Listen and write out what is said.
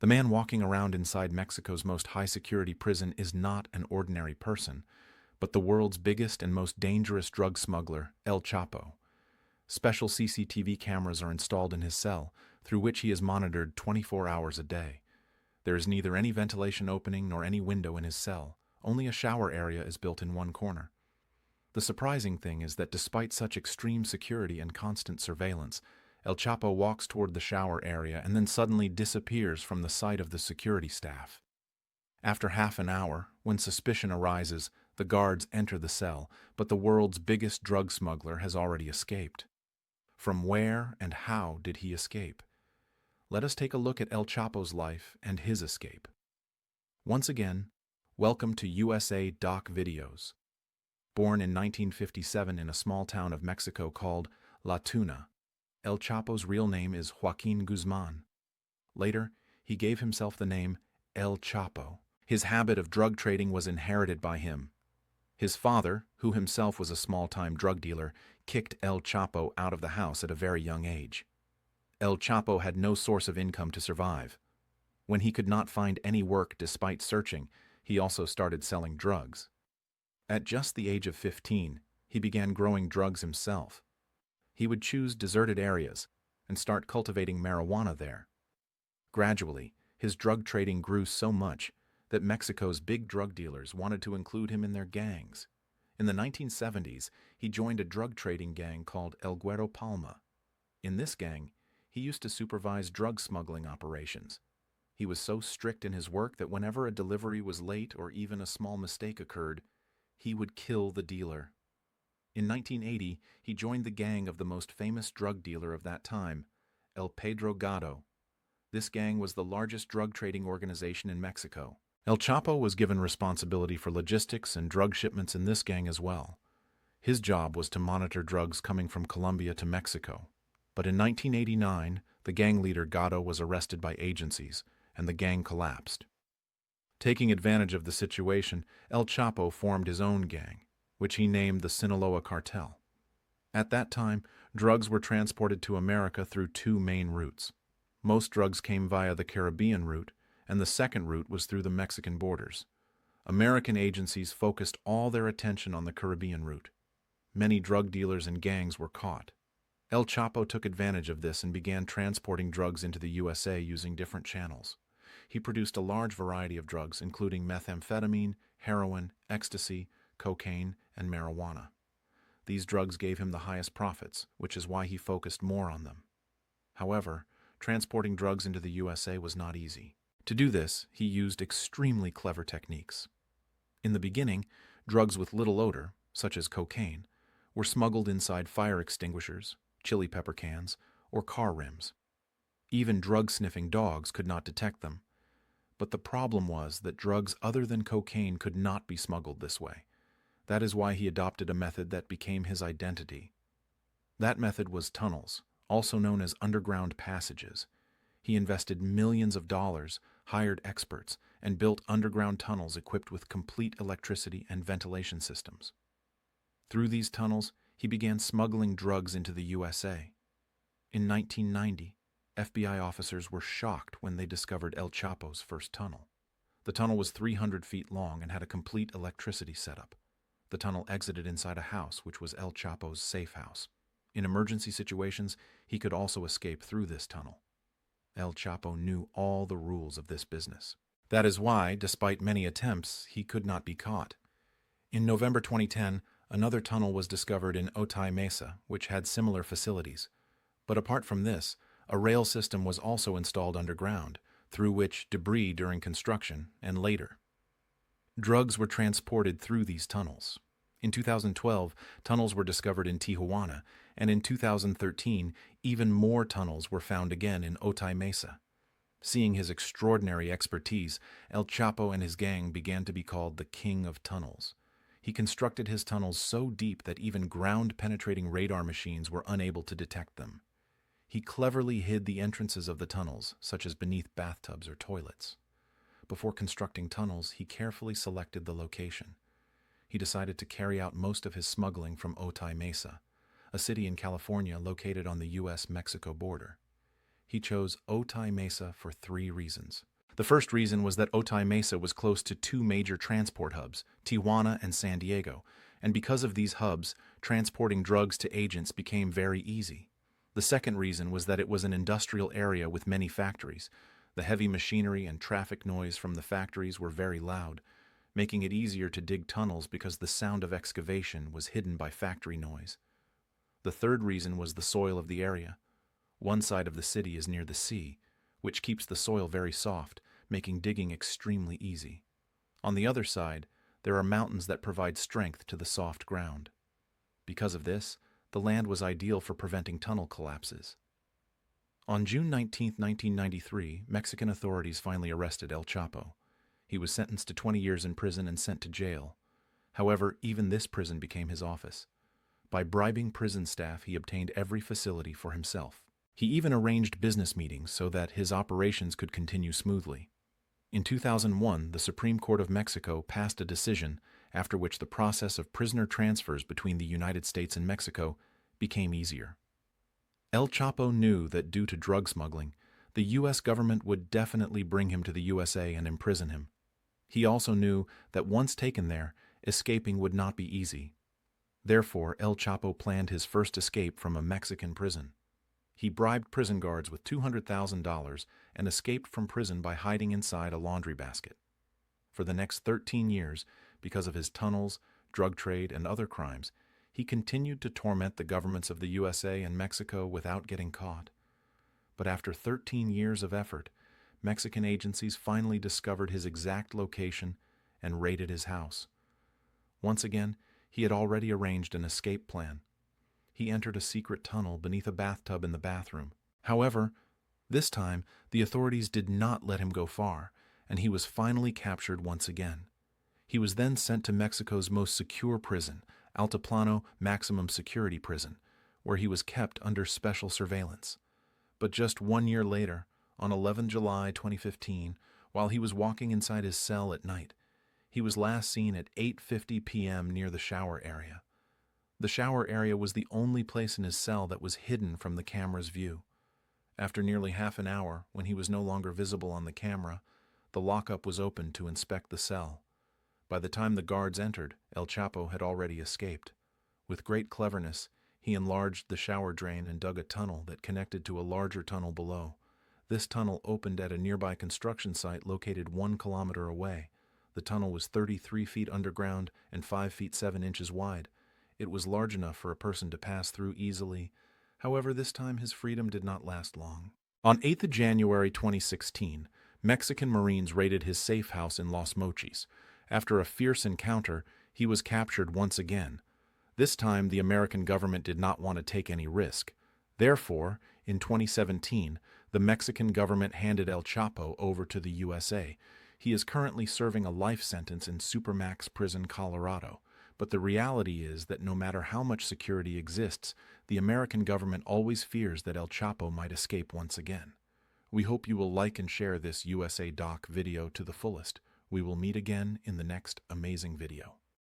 The man walking around inside Mexico's most high-security prison is not an ordinary person, but the world's biggest and most dangerous drug smuggler, El Chapo. Special CCTV cameras are installed in his cell, through which he is monitored 24 hours a day. There is neither any ventilation opening nor any window in his cell. Only a shower area is built in one corner. The surprising thing is that despite such extreme security and constant surveillance, El Chapo walks toward the shower area and then suddenly disappears from the sight of the security staff. After half an hour, when suspicion arises, the guards enter the cell, but the world's biggest drug smuggler has already escaped. From where and how did he escape? Let us take a look at El Chapo's life and his escape. Once again, welcome to USA Doc Videos. Born in 1957 in a small town of Mexico called La Tuna, El Chapo's real name is Joaquín Guzmán. Later, he gave himself the name El Chapo. His habit of drug trading was inherited by him. His father, who himself was a small-time drug dealer, kicked El Chapo out of the house at a very young age. El Chapo had no source of income to survive. When he could not find any work despite searching, he also started selling drugs. At just the age of 15, he began growing drugs himself. He would choose deserted areas and start cultivating marijuana there. Gradually, his drug trading grew so much that Mexico's big drug dealers wanted to include him in their gangs. In the 1970s, he joined a drug trading gang called El Güero Palma. In this gang, he used to supervise drug smuggling operations. He was so strict in his work that whenever a delivery was late or even a small mistake occurred, he would kill the dealer. In 1980, he joined the gang of the most famous drug dealer of that time, El Pedro Gato. This gang was the largest drug trading organization in Mexico. El Chapo was given responsibility for logistics and drug shipments in this gang as well. His job was to monitor drugs coming from Colombia to Mexico. But in 1989, the gang leader Gato was arrested by agencies, and the gang collapsed. Taking advantage of the situation, El Chapo formed his own gang, which he named the Sinaloa Cartel. At that time, drugs were transported to America through two main routes. Most drugs came via the Caribbean route, and the second route was through the Mexican borders. American agencies focused all their attention on the Caribbean route. Many drug dealers and gangs were caught. El Chapo took advantage of this and began transporting drugs into the USA using different channels. He produced a large variety of drugs, including methamphetamine, heroin, ecstasy, cocaine, and marijuana. These drugs gave him the highest profits, which is why he focused more on them. However, transporting drugs into the USA was not easy. To do this, he used extremely clever techniques. In the beginning, drugs with little odor, such as cocaine, were smuggled inside fire extinguishers, chili pepper cans, or car rims. Even drug-sniffing dogs could not detect them. But the problem was that drugs other than cocaine could not be smuggled this way. That is why he adopted a method that became his identity. That method was tunnels, also known as underground passages. He invested millions of dollars, hired experts, and built underground tunnels equipped with complete electricity and ventilation systems. Through these tunnels, he began smuggling drugs into the USA. In 1990, FBI officers were shocked when they discovered El Chapo's first tunnel. The tunnel was 300 feet long and had a complete electricity setup. The tunnel exited inside a house, which was El Chapo's safe house. In emergency situations, he could also escape through this tunnel. El Chapo knew all the rules of this business. That is why, despite many attempts, he could not be caught. In November 2010, another tunnel was discovered in Otay Mesa, which had similar facilities. But apart from this, a rail system was also installed underground, through which debris during construction and later. Drugs were transported through these tunnels. In 2012, tunnels were discovered in Tijuana, and in 2013, even more tunnels were found again in Otay Mesa. Seeing his extraordinary expertise, El Chapo and his gang began to be called the King of Tunnels. He constructed his tunnels so deep that even ground-penetrating radar machines were unable to detect them. He cleverly hid the entrances of the tunnels, such as beneath bathtubs or toilets. Before constructing tunnels, he carefully selected the location. He decided to carry out most of his smuggling from Otay Mesa, a city in California located on the U.S.-Mexico border. he chose Otay Mesa for 3 reasons. The first reason was that Otay Mesa was close to 2 major transport hubs, Tijuana and San Diego, and because of these hubs, transporting drugs to agents became very easy. The second reason was that it was an industrial area with many factories. The heavy machinery and traffic noise from the factories were very loud, making it easier to dig tunnels because the sound of excavation was hidden by factory noise. The third reason was the soil of the area. One side of the city is near the sea, which keeps the soil very soft, making digging extremely easy. On the other side, there are mountains that provide strength to the soft ground. Because of this, the land was ideal for preventing tunnel collapses. On June 19, 1993, Mexican authorities finally arrested El Chapo. He was sentenced to 20 years in prison and sent to jail. However, even this prison became his office. By bribing prison staff, he obtained every facility for himself. He even arranged business meetings so that his operations could continue smoothly. In 2001, the Supreme Court of Mexico passed a decision after which the process of prisoner transfers between the United States and Mexico became easier. El Chapo knew that due to drug smuggling, the U.S. government would definitely bring him to the USA and imprison him. He also knew that once taken there, escaping would not be easy. Therefore, El Chapo planned his first escape from a Mexican prison. He bribed prison guards with $200,000 and escaped from prison by hiding inside a laundry basket. For the next 13 years, because of his tunnels, drug trade, and other crimes, he continued to torment the governments of the USA and Mexico without getting caught. But after 13 years of effort, Mexican agencies finally discovered his exact location and raided his house. Once again, he had already arranged an escape plan. He entered a secret tunnel beneath a bathtub in the bathroom. However, this time, the authorities did not let him go far, and he was finally captured once again. He was then sent to Mexico's most secure prison, Altiplano Maximum Security Prison, where he was kept under special surveillance. But just 1 year later, on 11 July 2015, while he was walking inside his cell at night, he was last seen at 8:50 p.m. near the shower area. The shower area was the only place in his cell that was hidden from the camera's view. After nearly half an hour, when he was no longer visible on the camera, the lockup was opened to inspect the cell. By the time the guards entered, El Chapo had already escaped. With great cleverness, he enlarged the shower drain and dug a tunnel that connected to a larger tunnel below. This tunnel opened at a nearby construction site located 1 kilometer away. The tunnel was 33 feet underground and 5 feet 7 inches wide. It was large enough for a person to pass through easily. However, this time his freedom did not last long. On 8th January 2016, Mexican Marines raided his safe house in Los Mochis. After a fierce encounter, he was captured once again. This time, the American government did not want to take any risk. Therefore, in 2017, the Mexican government handed El Chapo over to the USA. He is currently serving a life sentence in Supermax Prison, Colorado. But the reality is that no matter how much security exists, the American government always fears that El Chapo might escape once again. We hope you will like and share this USA Doc video to the fullest. We will meet again in the next amazing video.